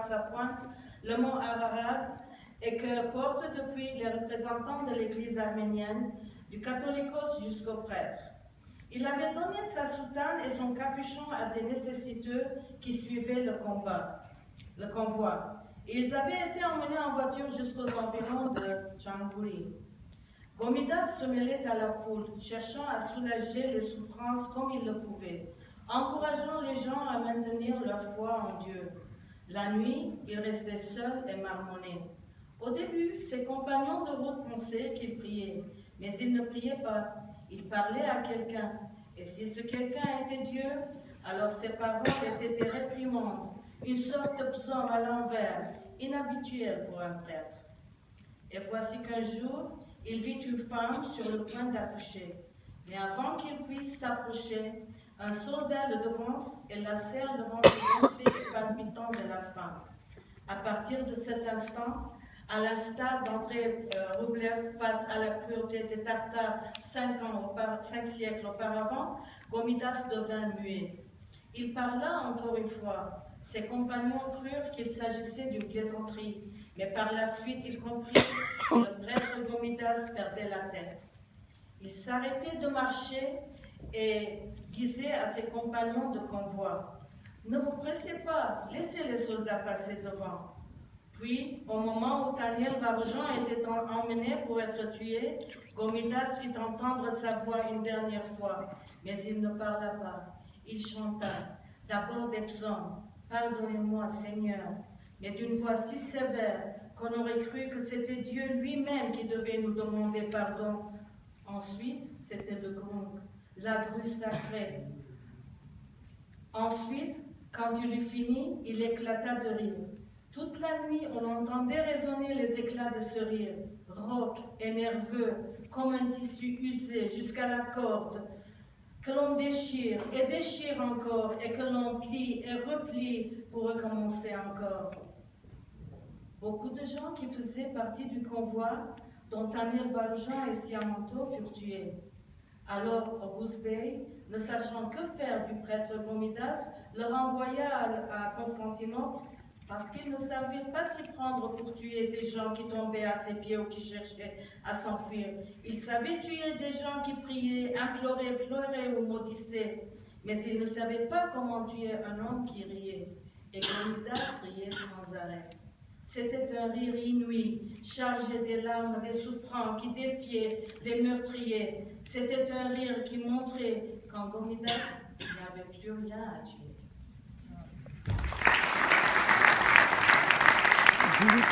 sa pointe le mont Ararat et que portent depuis les représentants de l'Église arménienne, du catholicos jusqu'au prêtre. Il avait donné sa soutane et son capuchon à des nécessiteux qui suivaient le convoi. Ils avaient été emmenés en voiture jusqu'aux environs de Djanguri. Gomidas se mêlait à la foule, cherchant à soulager les souffrances comme il le pouvait, encourageant les gens à maintenir leur foi en Dieu. La nuit, il restait seul et marmonnait. Au début, ses compagnons de route pensaient qu'il priait, mais il ne priait pas. Il parlait à quelqu'un, et si ce quelqu'un était Dieu, alors ses paroles étaient des réprimandes, une sorte de psaume à l'envers, inhabituel pour un prêtre. Et voici qu'un jour, il vit une femme sur le point d'accoucher. Mais avant qu'il puisse s'approcher, un soldat le devance et la serre devant le gonflé et palpitant de la femme. À partir de cet instant, à l'instar d'André Roublev face à la cruauté des Tartares 5 siècles auparavant, Gomidas devint muet. Il parla encore une fois. Ses compagnons crurent qu'il s'agissait d'une plaisanterie, mais par la suite ils comprirent que le prêtre Gomidas perdait la tête. Il s'arrêtait de marcher et disait à ses compagnons de convoi, « Ne vous pressez pas, laissez les soldats passer devant. » Puis, au moment où Daniel Varjan était emmené pour être tué, Gomidas fit entendre sa voix une dernière fois, mais il ne parla pas. Il chanta, d'abord des psaumes, « Pardonnez-moi, Seigneur », mais d'une voix si sévère qu'on aurait cru que c'était Dieu lui-même qui devait nous demander pardon. Ensuite, c'était le gong, la grue sacrée. Ensuite, quand il eut fini, il éclata de rire. Toute la nuit, on entendait résonner les éclats de ce rire, rauque et nerveux, comme un tissu usé jusqu'à la corde, que l'on déchire et déchire encore, et que l'on plie et replie pour recommencer encore. Beaucoup de gens qui faisaient partie du convoi, dont Daniel Varjan et Siamanto furent tués. Alors, Auguste Bey, ne sachant que faire du prêtre Gomidas, le renvoya à Constantinople parce qu'il ne savait pas s'y prendre pour tuer des gens qui tombaient à ses pieds ou qui cherchaient à s'enfuir. Il savait tuer des gens qui priaient, imploraient, pleuraient ou maudissaient, mais il ne savait pas comment tuer un homme qui riait. Et Gomidas riait sans arrêt. C'était un rire inouï, chargé des larmes des souffrants qui défiaient les meurtriers. C'était un rire qui montrait qu'en Gomidas, il n'y avait plus rien à tuer. Julie